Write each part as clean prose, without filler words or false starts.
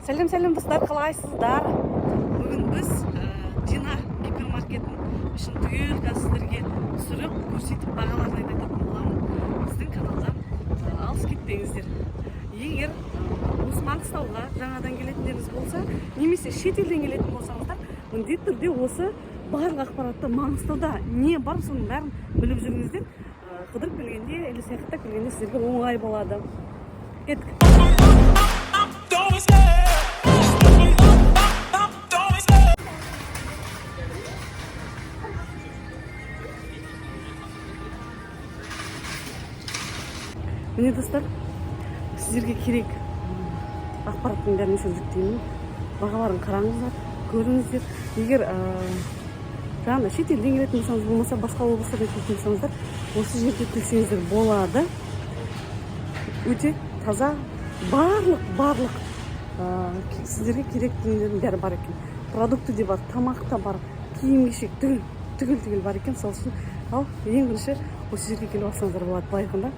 Сәлем достар, қалайсыздар? Бүгін біз Дина гипермаркетін үшін түгел сіздерге түсіріп, көрсетіп бағаларын айтатын боламын. Біздің каналдан алыс кетпеңіздер. Егер осы Маңғыстауға жаңадан келетіндеріңіз болса, немесе шетелден келетін болсаңыздар, міндетті түрде осы барлық ақпаратты Маңғыстауда не бар, соның бәрін біліп жүріңіздер. Қыдырып келгенде, или саяхаттап келгенде сіздерге оңай болады. Кеттік. Міне достар, сіздерге керек ақпараттың бәрін жүктеймін. Бағаларын қараңыздар, көріңіздер. Егер жаңа шетелден келетін болсаңыз, болмаса басқа облыстардан келетін болсаңыздар, осы жерде келсеңіздер болады. Өте таза, барлық сіздерге керек дүниелердің бәрі бар екен. Продукты де бар, тамақ та бар, киім-кешек түгел бар екен. Сол үшін ал ең бірінші осы жерге келіп алсаңыздар болады. Былайғанда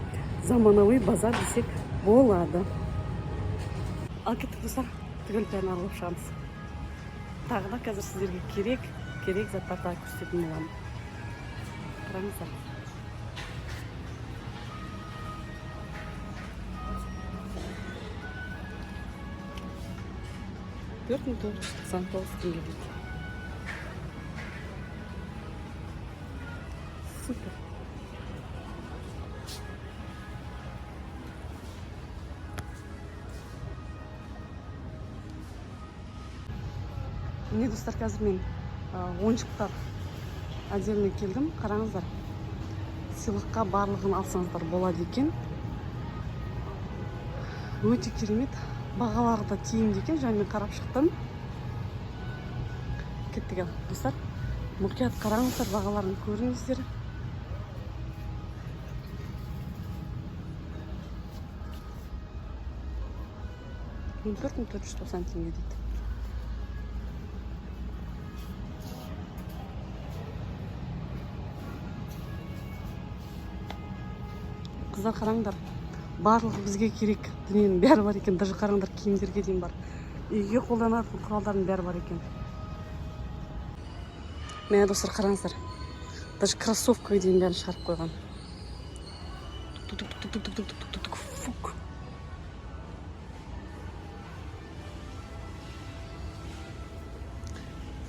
заманауи базар десек болады. Ал кеттік достар, түгел бәрін аралап шығамыз. Тағы да қазір сіздерге керек заттарды көрсететін боламын. Қараңыздар. $4,999 дейді. Супер. Міне достар, қазір мен ойыншықтар отделіне келдім. Қараңыздар, сыйлыққа барлығын алсаңыздар болады екен. Өте керемет, бағалары да тиімді екен. Және мен қарап шықтым. Кеттік достар, мұқият қараңыздар, бағаларын көріңіздер. $4,490 дейді. Қыздар, қараңдар, барлығы бізге керек дүниенің бәрі бар екен. Даже қараңдар, киімдерге дейін бар. Үйге қолданатын құралдардың бәрі бар екен. Міне достар, қараңыздар, даже кроссовкаға дейін бәрін шығарып қойған. Фук.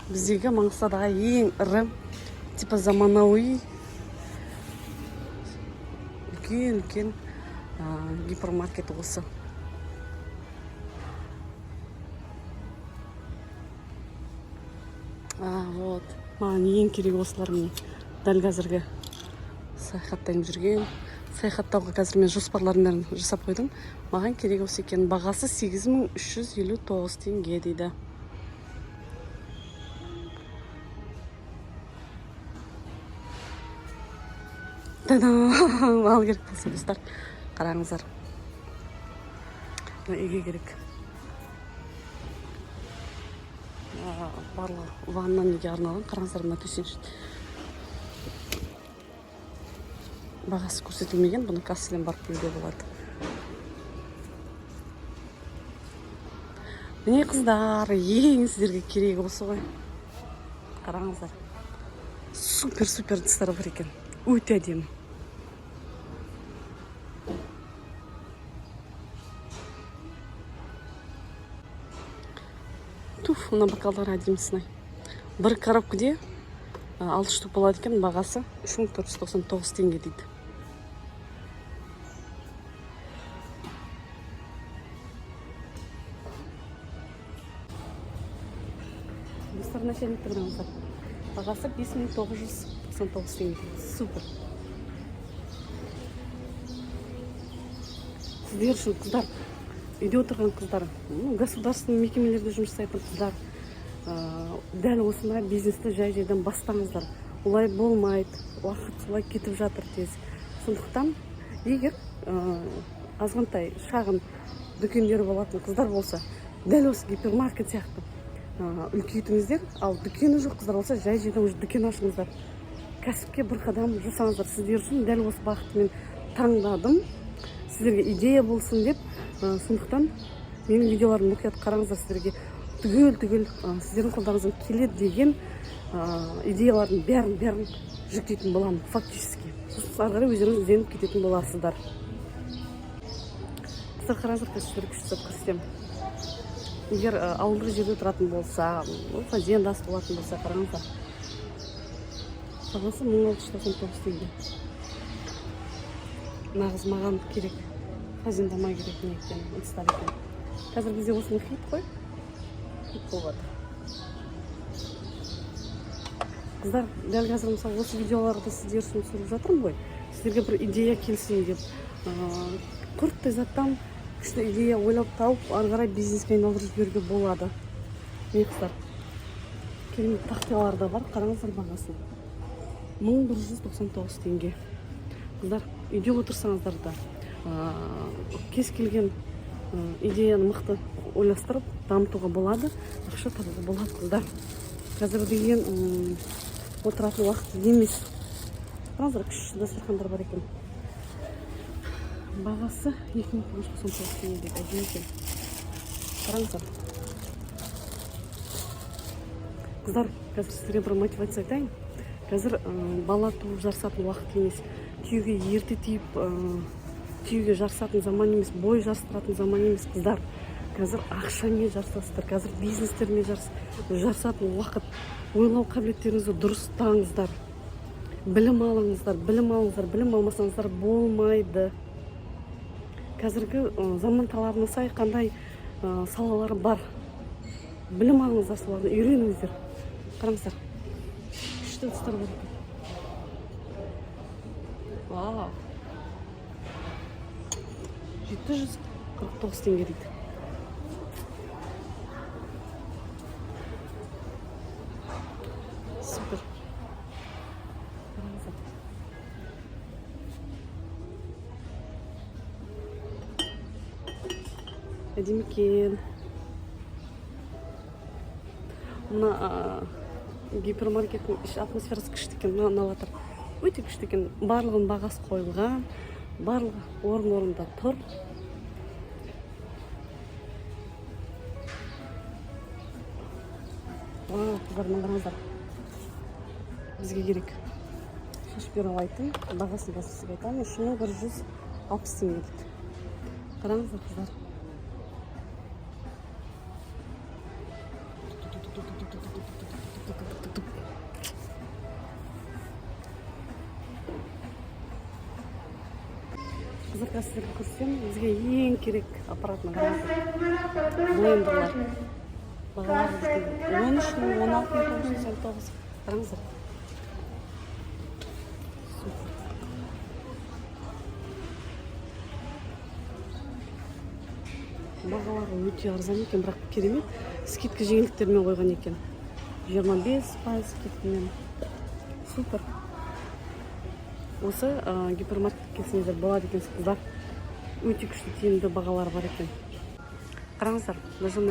Біздегі Маңғыстаудағы ең ірі, типа заманауи үлкен гипермаркет осы. Вот. Маған ең керек осылар міне. Дәл қазіргі саяхаттайын жүрген. Саяхаттауға қазір мен жоспарларын жасап қойдым. Маған керек осы екен. Бағасы $8,359 дейді. Ал керек болса достар, қараңыздар. Үйге керек. Барлығы ванна неге арналған. Қараңыздар, мына төсеніш. Бағасы көрсетілмеген, бұны кассадан барып білуге болады. Міне қыздар, ең сіздерге керек осы ғой. Қараңыздар. Супер ыдыстар бар екен. Өте әдемі. Мына бокалдар әдемісіне. Бір коробкаде 6 штук болады екен, бағасы $3,499 дейді. Достар, начальник тұрғаныздар. Бағасы $5,999 дейді. Супер. Сіздер үшін қыздар, үйде отырған қыздар, государственный мекемелерде жұмыс жасайтын қыздар, дәл осындай бизнесті жай-жайдан бастаңыздар. Олай болмайды, уақыт солай кетіп жатыр тез. Сондықтан, егер азғантай шағын дүкендері болатын қыздар болса, дәл осы гипермаркет сияқты үлкейтіңіздер. Ал дүкені жоқ қыздар болса, жай-жайдан дүкен ашыңыздар. Кәсіпке бір қадам жасаңыздар. Сіздер үшін дәл осы бағытты мен таңдадым. Сіздерге идея болсын деп, сондықтан менің видеоларымды мұқият қараңыздар, сіздерге түгел сіздердің қолдарыңыздан келеді деген идеялардың бәрін жүктейтін боламын фактически. Сосын ары қарай өздеріңіз ізденіп кететін боласыздар. Қыздар, қараңыздар, сіздерге күшті зат көрсетемін. Егер ауылдық жерде тұратын болса, фазендасы болатын болса, қараңыздар. Бағасы 1699 теңге. Нағыз маған керек. Фазендама керек не екен, ұтыстар екен. Қазір бізде осыны хит қой. Хит болады. Қыздар, дәл қазір мысалы осы видеоларды сіздер үшін түсіріп жатырмын ғой. Сіздерге бір идея келсін деп, құрттай заттан күшті идея ойлап тауып, ары қарай бизнеске айналдырып жіберуге болады. Міне қыздар, керемет тақтайлар да бар, қараңыздар бағасын. 1199 теңге. Қыздар, үйде отырсаңыздар да кез келген идеяны мықты ойластырып дамытуға болады, ақша табуға болады. Қыздар, қазір деген отыратын уақыт емес. Қараңыздар, күшті дастархандар бар екен. Бағасы 2999 теңге деп әдемі екен. Қараңыздар. Қыздар, қазір сіздерге бір мотивация айтайын. Қазір бала туып жарысатын уақыт емес. Түйеге ерте тиіп, түйеге жарысатын заман емес, бой жарыстыратын заман емес. Қыздар, қазір ақшамен жарысасыздар, қазір бизнестермен жарысатын уақыт. Ойлау қабілеттеріңізді дұрыстаңыздар. Білім алыңыздар, білім алмасаңыздар болмайды. Қазіргі заман талабына сай қандай салалар бар. Білім алыңыздар, соларды үйреніңіздер. Қараңыздар. Күшті ұтыстар бар екен. Вау. 749 теңге дейді. Супер. Қараңыздар. Әдемі екен. Мына гипермаркеттің атмосферасы күшті екен. Мына алатыр. Өте күшті екен. Барлығын бағасы қойылған. Барлығы орында тұр. Қыздар, қараңыздар. Бізге керек. Шеш бере алайтын. Бағасын сізге айтамын. 3160 теңге дейді. Қараңыздар, қыздар. Қыздар, сіздерге көрсетемін. Бізге ең керек аппаратына қараңыздар. Блендерлар. Бағалар 13.000, 16.999. Қараңыздар. Бағалары өте арзан екен, бірақ керемет. Скидка жеңілдіктермен қойған екен. 25% скидкамен. Супер. Осы гипермаркетке келсеңіздер болады екен, қыздар. Өте күшті тиімді бағалар бар екен. Қараңыздар, даже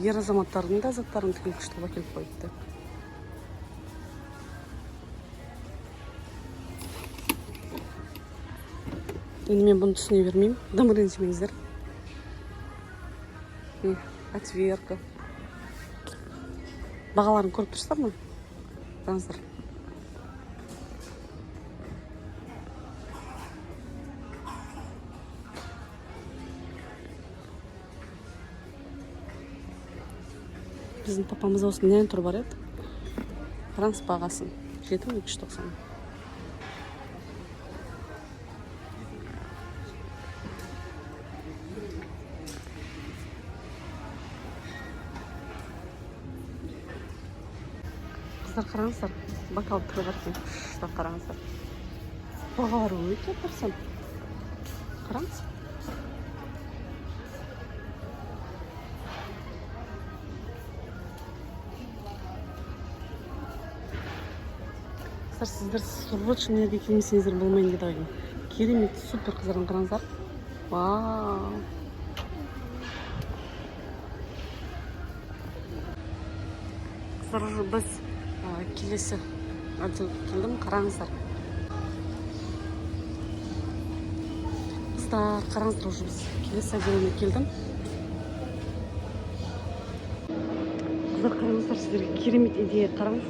ер азаматтардың да заттарын түгел күшті әкеліп қойыпты. Енді мен бұны түсіне бермеймін. Дым ренжімеңіздер. Отверка. Бағаларын көріп тұрсыздар ма? Қараңыздар. Біздің папамызда осы нән тұр бар еді. Қараңыз бағасын. 7290. Қыздар, қараңыздар. Бокал түрі бар екен. Күшті қараңыздар. Бағалары өте арзан. Қараңыз. Сіздер срочныйға келмесеңіздер болмайын деді ғой. Керемет, супер қыздардың, қараңыздар. Вау. Қыздар, біз келесі отделге келдім, қараңыздар. Қыздар, қараңыздар, біз келесі отделге келдім. Қыздар қараңыздар, сіздерге керемет идея қараңыз.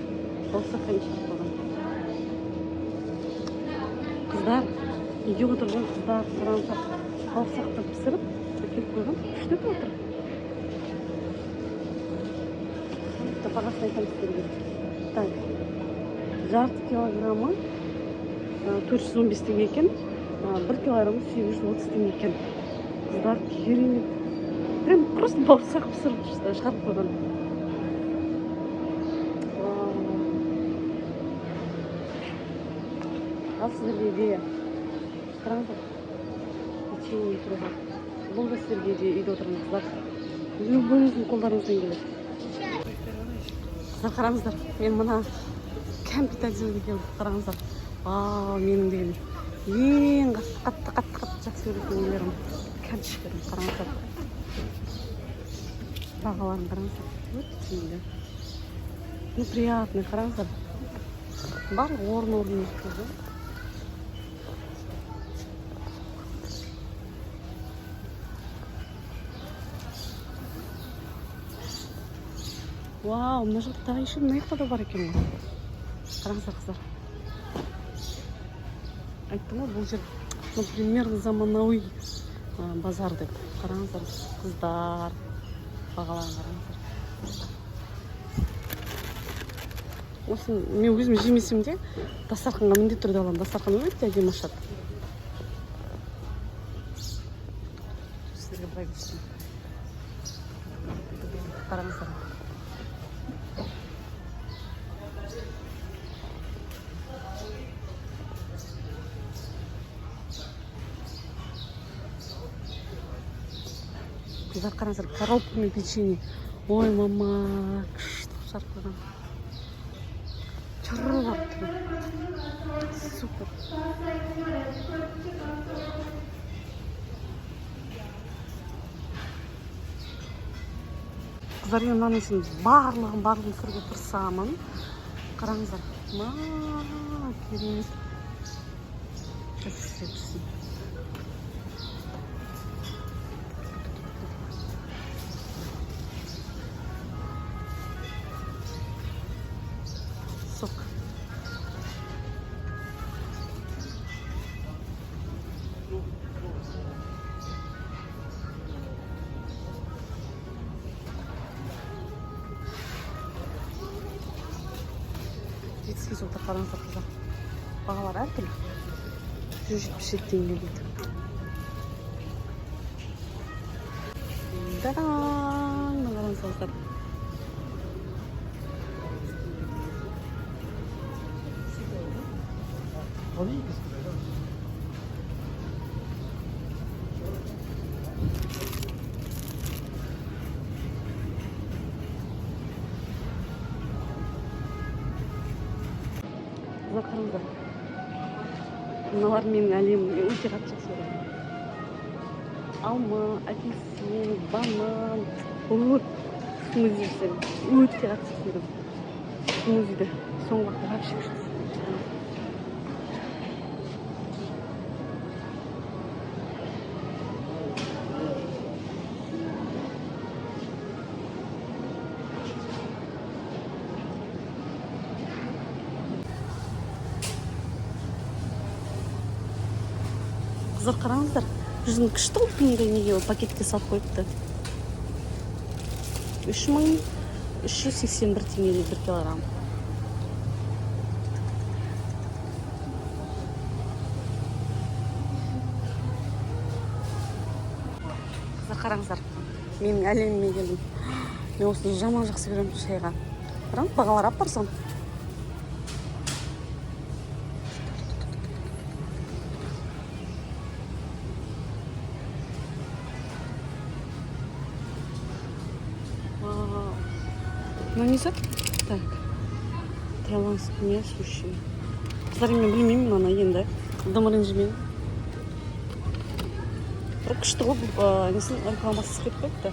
Бауырсақпен шығарып қойған. Қыздар, үйде отырған қыздар қараңыздар, бауырсақты пісіріп әкеліп қойған. Күшті болып отыр. Бағасын айтамын сіздерге. Так, жарты килограммы 415 теңге екен, 1 килограммы 830 теңге екен. Қыздар керемет. Прям просто бауырсақ пісіріп шығарып қойған. Ал сіздерге идея. Қараңыздар. Печенье тұруға. Бұл да сіздерге идея, үйде отырған қыздар. Любойыңыздың қолдарыңыздан келеді. Қыздар қараңыздар. Мен мына кәмпит әзірлеуге келдім. Қараңыздар. Вау, менің деген ең қатты жақсы көретін нелерім. Кәмпиттерім. Қараңыздар. Бағаларын қараңыздар. Өте тиімді. Ну, приятный. Қараңыздар. Барлық орын өткізді. Вау, мына жақта тағы еще мына жақта да бар екен ғой. Қараңыздар қыздар. Айттым ғой, бұл жер, например, заманауи базар деп. Қараңыздар қыздар. Бағаларын қараңыздар. Осыны мен өзім жемесем де, дастарханға міндетті түрде аламын. Дастархан өте әдемі ашады. Сіздерге былай көрсетейін. Қараңыздар. Қыздар қараңыздар, коробкамен печенье. Ой, мама, күшті жарып қойған. Чұры бар тұр. Супер. Қыздар, мен мынаның үшін барлығын көруге тырысамын. Қараңыздар. Керемет. Көрсетсін. Сок. Жетіскей жылда қараңыздар қыздар. Бағалар әртүрлі. 177 теңге дейді. Дадаң! Қараңыздар. Қыздар қараңыздар. Мыналар менің әлемімде өте қатты жақсы көреді. Алма, апельсин, банан, смузи жасаймын. Өте қатты жақсы көреді. Смузиді соңғы уақытта вообще күшті. Қыздар қараңыздар, жүзін күшті ұлтындай неге пакетке салып қойыпты. 3381 теңгені 1 килограмм. Қыздар қараңыздар, менің әлеміме келдім. Мен осыны жаман жақсы көремін шайға. Қараңыз, бағалар апарсын. Нанесет? Так. Таиландский несущий. Қыздар, мен білмеймін мына енді. Дымырын жемеймін. Бір күшті ғой, несін рекламасы істеп қойыпты.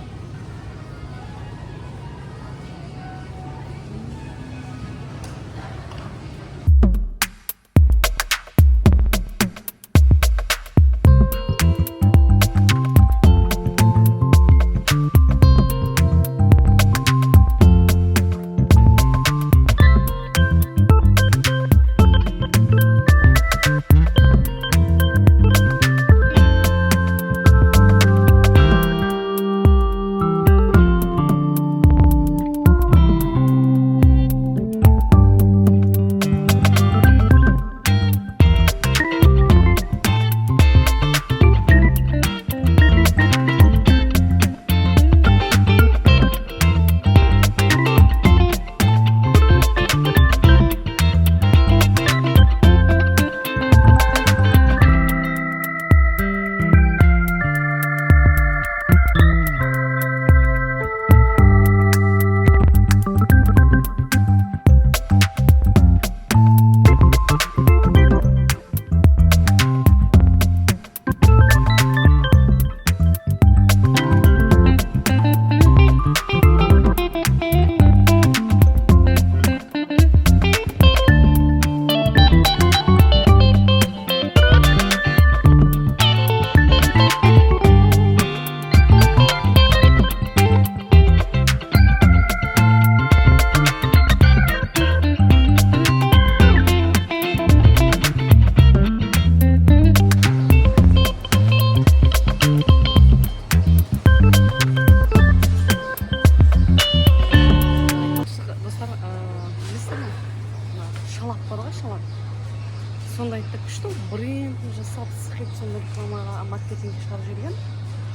макет сонда рекламаға маркетингке шығарып жіберген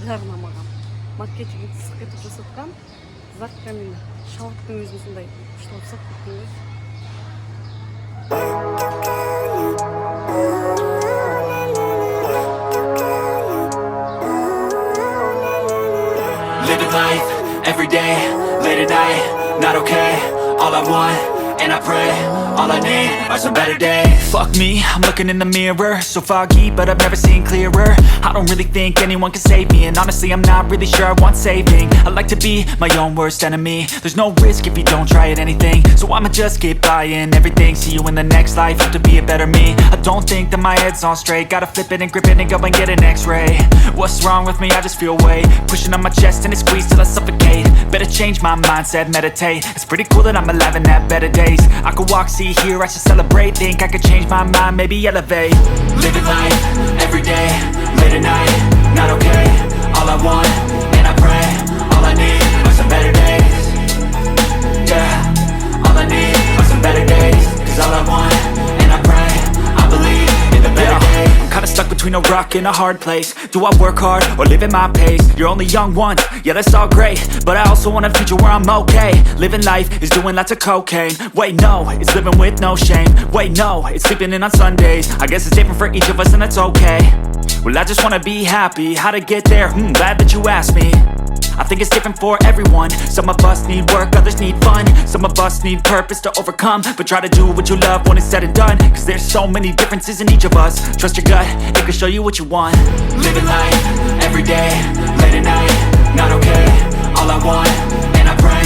жарнамаға маркетинг етіп жасатқан зартка мен шалықтың өзін сондай күшті ұқсап кеткен ғой. Living life, every day, late at night, not okay. All I want, and I pray, all I need are some better days. Fuck me, I'm looking in the mirror, so foggy, but I've never seen clearer. I don't really think anyone can save me, and honestly I'm not really sure I want saving. I like to be my own worst enemy. There's no risk if you don't try at anything, so I'ma just keep buying everything. See you in the next life, have to be a better me. I don't think that my head's on straight, gotta flip it and grip it and go and get an x-ray. What's wrong with me? I just feel weight pushing on my chest and it squeezes till I suffocate. Better change my mindset, meditate. It's pretty cool that I'm alive and have better days. I could walk, see, hear, I should celebrate. Think I could change my mind, maybe elevate. Living life, every day, late at night, not okay. All I want, and I pray, all I need are some better days. Yeah, all I need are some better days. Cause all I want, and I pray, I believe in the better days. I'm kinda stuck between a rock and a hard place. Do I work hard or live at my pace? You're only young once, yeah that's all great, but I also want a future where I'm okay. Living life is doing lots of cocaine. Wait no, it's living with no shame. Wait no, it's sleeping in on Sundays. I guess it's different for each of us and that's okay. Well I just wanna be happy, how to get there? Glad that you asked me. I think it's different for everyone. Some of us need work, others need fun. Some of us need purpose to overcome. But try to do what you love when it's said and done. Cause there's so many differences in each of us. Trust your gut, it can show you what you want. Living life, every day, late at night, not okay. All I want, and I pray.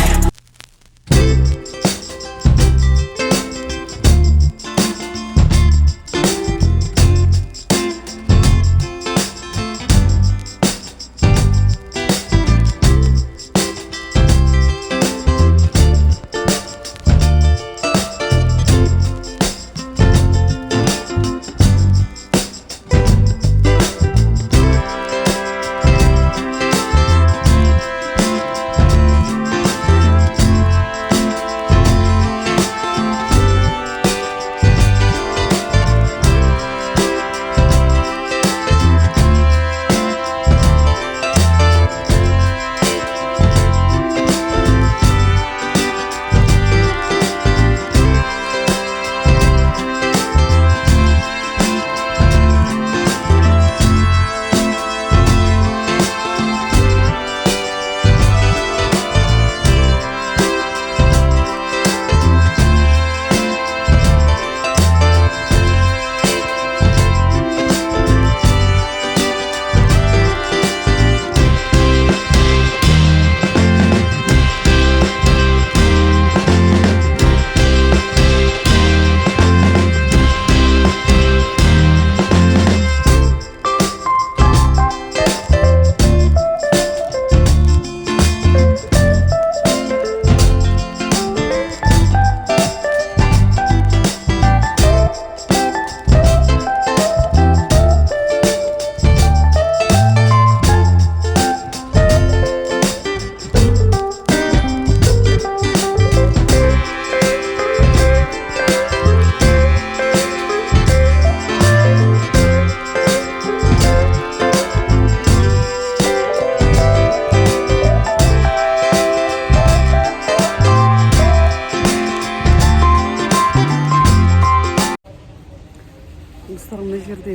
Достар, мына жерде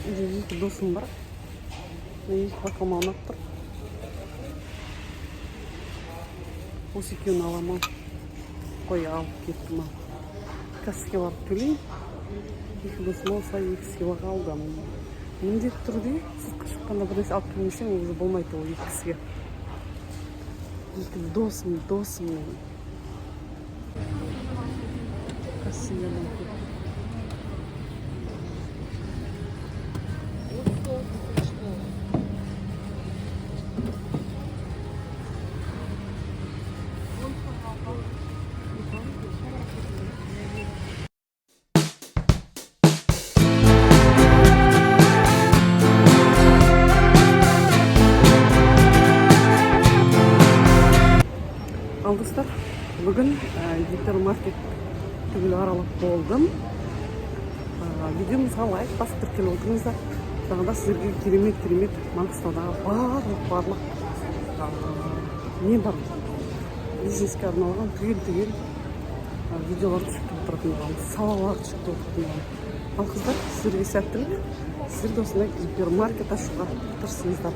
екі досым бар. Мен екі бақам аунап тұр. Осы екеуін аламын. Қой алып кеттім. Кассаға барып төлейін. Екі досым алса екі сыйлық алдым. Міндетті түрде сыртқа шыққанда бір нәрсе алып келмесең ол болмайды ол екі кісіге. Екі досым. Кассаға барып. Ал достар, бүгін гипермаркет түгіл аралап болдым. Видеомызға лайк басып тіркеліп отырыңыздар. Тағы да сіздерге керемет Маңғыстаудағы барлық не бар, бизнеске арналған түгел видеоларды жүктеп отыратын боламыз, салаларды жүктеп отыратын боламыз. Ал қыздар, сіздерге сәттілік, сіздер де осындай гипермаркет ашуға тырысыңыздар.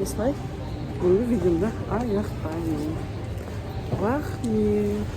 Осылай бүгінгі видеомды аяқтаймын. Рахмет.